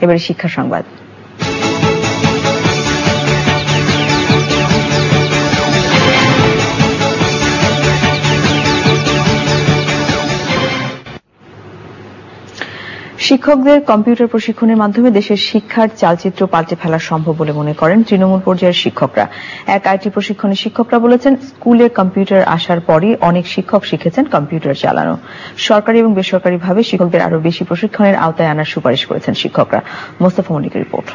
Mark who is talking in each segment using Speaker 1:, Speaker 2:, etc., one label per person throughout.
Speaker 1: এবারে শিক্ষা সংবাদ। শিক্ষকদের কম্পিউটার প্রশিক্ষণের মাধ্যমে দেশের শিক্ষার চালচিত্র পাল্টে ফেলা সম্ভব বলে মনে করেন তৃণমূল পর্যায়ের শিক্ষকরা। এক আইটি প্রশিক্ষণে শিক্ষকরা বলেছেন, স্কুলে কম্পিউটার আসার পরই অনেক শিক্ষক শিখেছেন কম্পিউটার চালানো। সরকারি এবং বেসরকারিভাবে শিক্ষকদের আরো বেশি প্রশিক্ষণের আওতায় আনার সুপারিশ করেছেন শিক্ষকরা। মোস্তফা মল্লিকের রিপোর্ট।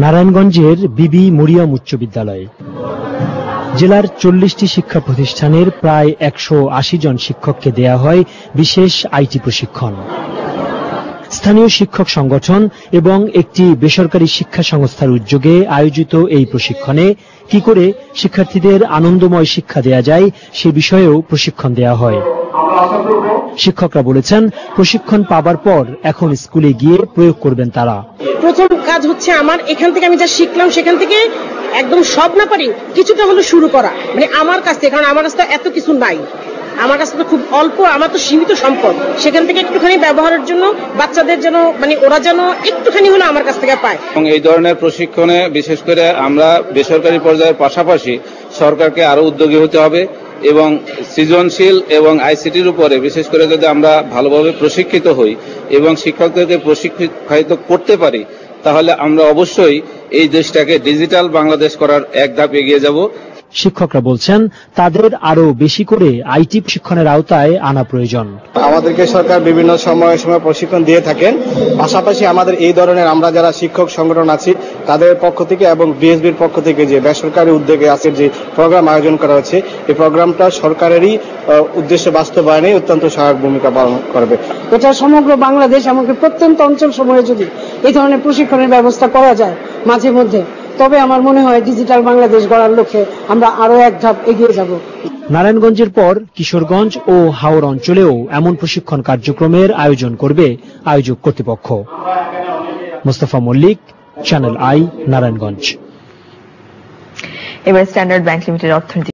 Speaker 2: নারায়ণগঞ্জের বিবি মরিয়ম উচ্চ বিদ্যালয় জেলার 40টি শিক্ষা প্রতিষ্ঠানের প্রায় 180 জন শিক্ষককে দেয়া হয় বিশেষ আইটি প্রশিক্ষণ। স্থানীয় শিক্ষক সংগঠন এবং একটি বেসরকারি শিক্ষা সংস্থার উদ্যোগে আয়োজিত এই প্রশিক্ষণে কি করে শিক্ষার্থীদের আনন্দময় শিক্ষা দেয়া যায় সে বিষয়েও প্রশিক্ষণ দেয়া হয়। শিক্ষকরা বলেছেন, প্রশিক্ষণ পাবার পর এখন স্কুলে গিয়ে প্রয়োগ করবেন তারা।
Speaker 3: প্রথম কাজ হচ্ছে আমার এখান থেকে আমি যা শিখলাম সেখান থেকে একদম সব না পারি কিছুটা হলো শুরু করা, মানে আমার কাছ থেকে, কারণ আমার কাছে এত কিছু নাই, আমার কাছে তো খুব অল্প, আমার তো সীমিত সম্পদ, সেখান থেকে একটুখানি ব্যবহারের জন্য বাচ্চাদের যেন মানে ওরা যেন একটুখানি হলো আমার কাছ থেকে পায়।
Speaker 4: এবং এই ধরনের প্রশিক্ষণে বিশেষ করে আমরা বেসরকারি পর্যায়ের পাশাপাশি সরকারকে আরো উদ্যোগী হতে হবে এবং সৃজনশীল এবং আইসিটির উপরে বিশেষ করে যদি আমরা ভালোভাবে প্রশিক্ষিত হই এবং শিক্ষকদেরকে প্রশিক্ষিত করতে পারি, তাহলে আমরা অবশ্যই এই দেশটাকে ডিজিটাল বাংলাদেশ করার এক ধাপ এগিয়ে যাব।
Speaker 2: শিক্ষকরা বলছেন, তাদের আরো বেশি করে আইটি প্রশিক্ষণের আওতায় আনা প্রয়োজন।
Speaker 5: আমাদেরকে সরকার বিভিন্ন সময় প্রশিক্ষণ দিয়ে থাকেন, পাশাপাশি আমাদের এই ধরনের আমরা যারা শিক্ষক সংগঠন আছি তাদের পক্ষ থেকে এবং বিএসবির পক্ষ থেকে যে বেসরকারি উদ্যোগে আছে যে প্রোগ্রাম আয়োজন করা হচ্ছে, এই প্রোগ্রামটা সরকারেরই উদ্দেশ্যে বাস্তবায়নে অত্যন্ত সহায়ক ভূমিকা পালন করবে।
Speaker 3: এটা সমগ্র বাংলাদেশ এমনকি প্রত্যন্ত অঞ্চল সময়ে যদি এই ধরনের প্রশিক্ষণের ব্যবস্থা করা যায় মাঝে মধ্যে, তবে আমার মনে হয় ডিজিটাল বাংলাদেশ গড়ার লক্ষ্যে আমরা আরো এক ধাপ এগিয়ে যাব।
Speaker 2: নারায়ণগঞ্জের পর কিশোরগঞ্জ ও হাওড় অঞ্চলেও এমন প্রশিক্ষণ কার্যক্রমের আয়োজন করবে আয়োজক কর্তৃপক্ষ। Mostafa Mallick, channel I, Narayanganj.
Speaker 1: এবার স্ট্যান্ডার্ড ব্যাংক লিমিটেড অর্থনীতি